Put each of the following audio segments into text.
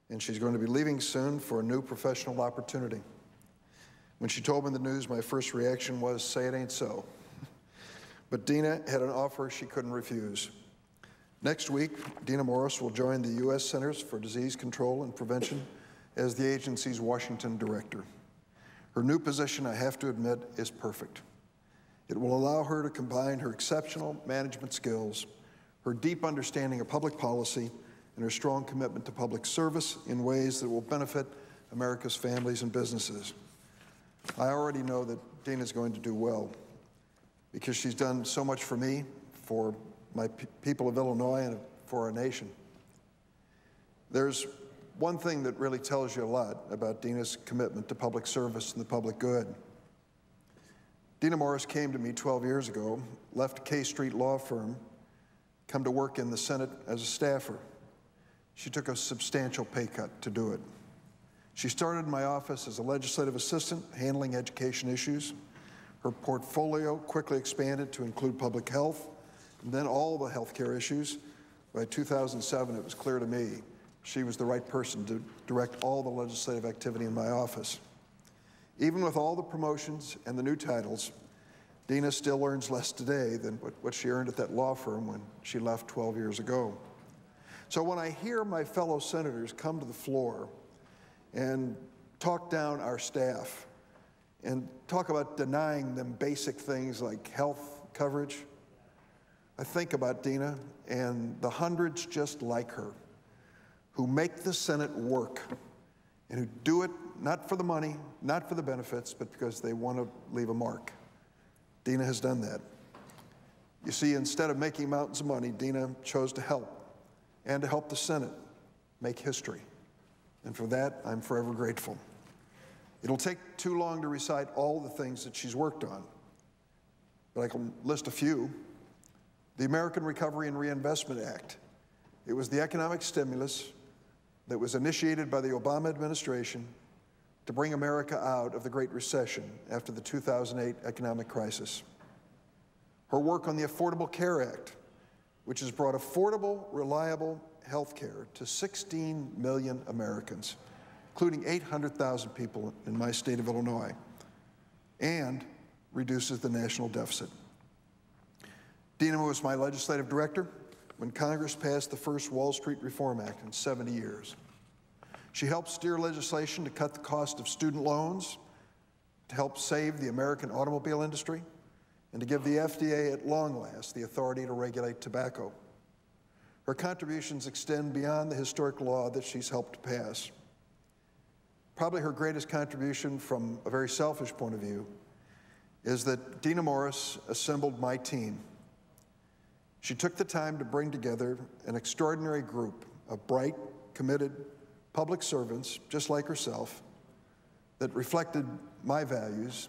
and she's going to be leaving soon for a new professional opportunity. When she told me the news, my first reaction was, say it ain't so. But Dina had an offer she couldn't refuse. Next week, Dina Morris will join the U.S. Centers for Disease Control and Prevention as the agency's Washington director. Her new position, I have to admit, is perfect. It will allow her to combine her exceptional management skills, her deep understanding of public policy, and her strong commitment to public service in ways that will benefit America's families and businesses. I already know that Dina's going to do well because she's done so much for me, for my people of Illinois, and for our nation. There's one thing that really tells you a lot about Dina's commitment to public service and the public good. Dina Morris came to me 12 years ago, left a K Street law firm, come to work in the Senate as a staffer. She took a substantial pay cut to do it. She started in my office as a legislative assistant, handling education issues. Her portfolio quickly expanded to include public health, and then all the healthcare issues. By 2007, it was clear to me she was the right person to direct all the legislative activity in my office. Even with all the promotions and the new titles, Dina still earns less today than what she earned at that law firm when she left 12 years ago. So when I hear my fellow senators come to the floor and talk down our staff and talk about denying them basic things like health coverage, I think about Dina and the hundreds just like her who make the Senate work and who do it not for the money, not for the benefits, but because they want to leave a mark. Dina has done that. You see, instead of making mountains of money, Dina chose to help, and to help the Senate make history. And for that, I'm forever grateful. It'll take too long to recite all the things that she's worked on, but I can list a few. The American Recovery and Reinvestment Act. It was the economic stimulus that was initiated by the Obama administration to bring America out of the Great Recession after the 2008 economic crisis. Her work on the Affordable Care Act, which has brought affordable, reliable health care to 16 million Americans, including 800,000 people in my state of Illinois, and reduces the national deficit. Dina was my legislative director when Congress passed the first Wall Street Reform Act in 70 years. She helped steer legislation to cut the cost of student loans, to help save the American automobile industry, and to give the FDA at long last the authority to regulate tobacco. Her contributions extend beyond the historic law that she's helped pass. Probably her greatest contribution from a very selfish point of view is that Dina Morris assembled my team. She took the time to bring together an extraordinary group of bright, committed public servants, just like herself, that reflected my values,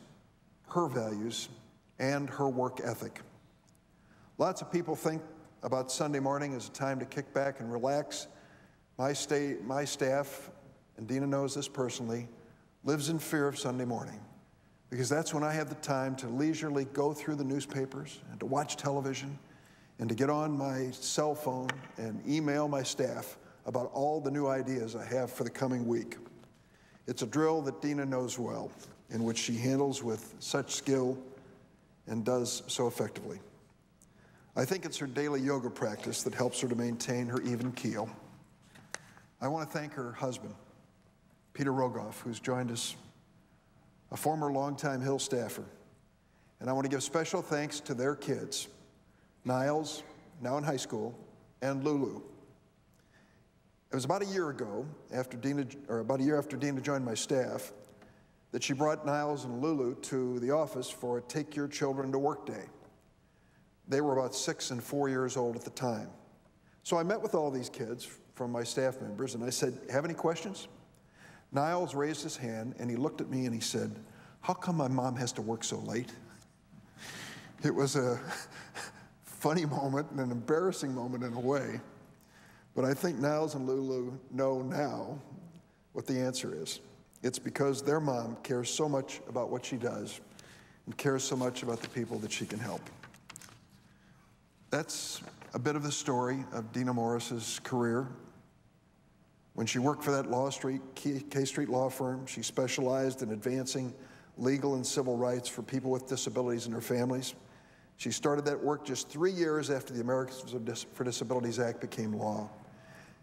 her values, and her work ethic. Lots of people think about Sunday morning as a time to kick back and relax. My staff, and Dina knows this personally, lives in fear of Sunday morning, because that's when I have the time to leisurely go through the newspapers and to watch television and to get on my cell phone and email my staff about all the new ideas I have for the coming week. It's a drill that Dina knows well, in which she handles with such skill and does so effectively. I think it's her daily yoga practice that helps her to maintain her even keel. I want to thank her husband, Peter Rogoff, who's joined us, a former longtime Hill staffer. And I want to give special thanks to their kids, Niles, now in high school, and Lulu. It was about a year ago, about a year after Dina joined my staff, that she brought Niles and Lulu to the office for a Take Your Children to Work Day. They were about 6 and 4 years old at the time. So I met with all these kids from my staff members, and I said, have any questions? Niles raised his hand, and he looked at me and he said, how come my mom has to work so late? It was a funny moment and an embarrassing moment in a way, but I think Niles and Lulu know now what the answer is. It's because their mom cares so much about what she does and cares so much about the people that she can help. That's a bit of the story of Dina Morris's career. When she worked for that K Street law firm, she specialized in advancing legal and civil rights for people with disabilities and their families. She started that work just 3 years after the Americans for Disabilities Act became law.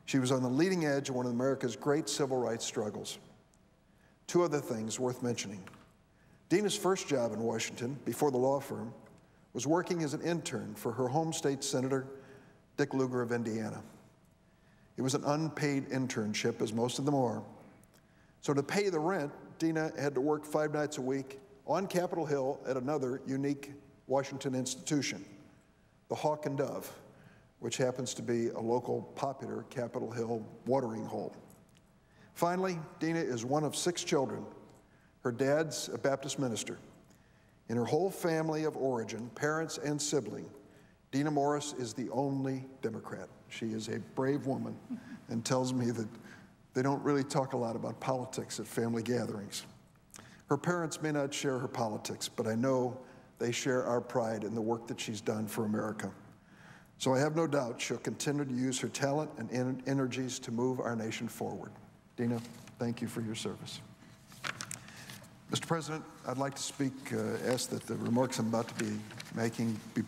She was on the leading edge of one of America's great civil rights struggles. Two other things worth mentioning. Dina's first job in Washington, before the law firm, was working as an intern for her home state senator, Dick Lugar of Indiana. It was an unpaid internship, as most of them are. So to pay the rent, Dina had to work 5 nights a week on Capitol Hill at another unique Washington institution, the Hawk and Dove, which happens to be a local popular Capitol Hill watering hole. Finally, Dina is one of 6 children. Her dad's a Baptist minister. In her whole family of origin, parents and sibling, Dina Morris is the only Democrat. She is a brave woman and tells me that they don't really talk a lot about politics at family gatherings. Her parents may not share her politics, but I know they share our pride in the work that she's done for America. So I have no doubt she'll continue to use her talent and energies to move our nation forward. Dina, thank you for your service. Mr. President, I'd like to ask that the remarks I'm about to be making be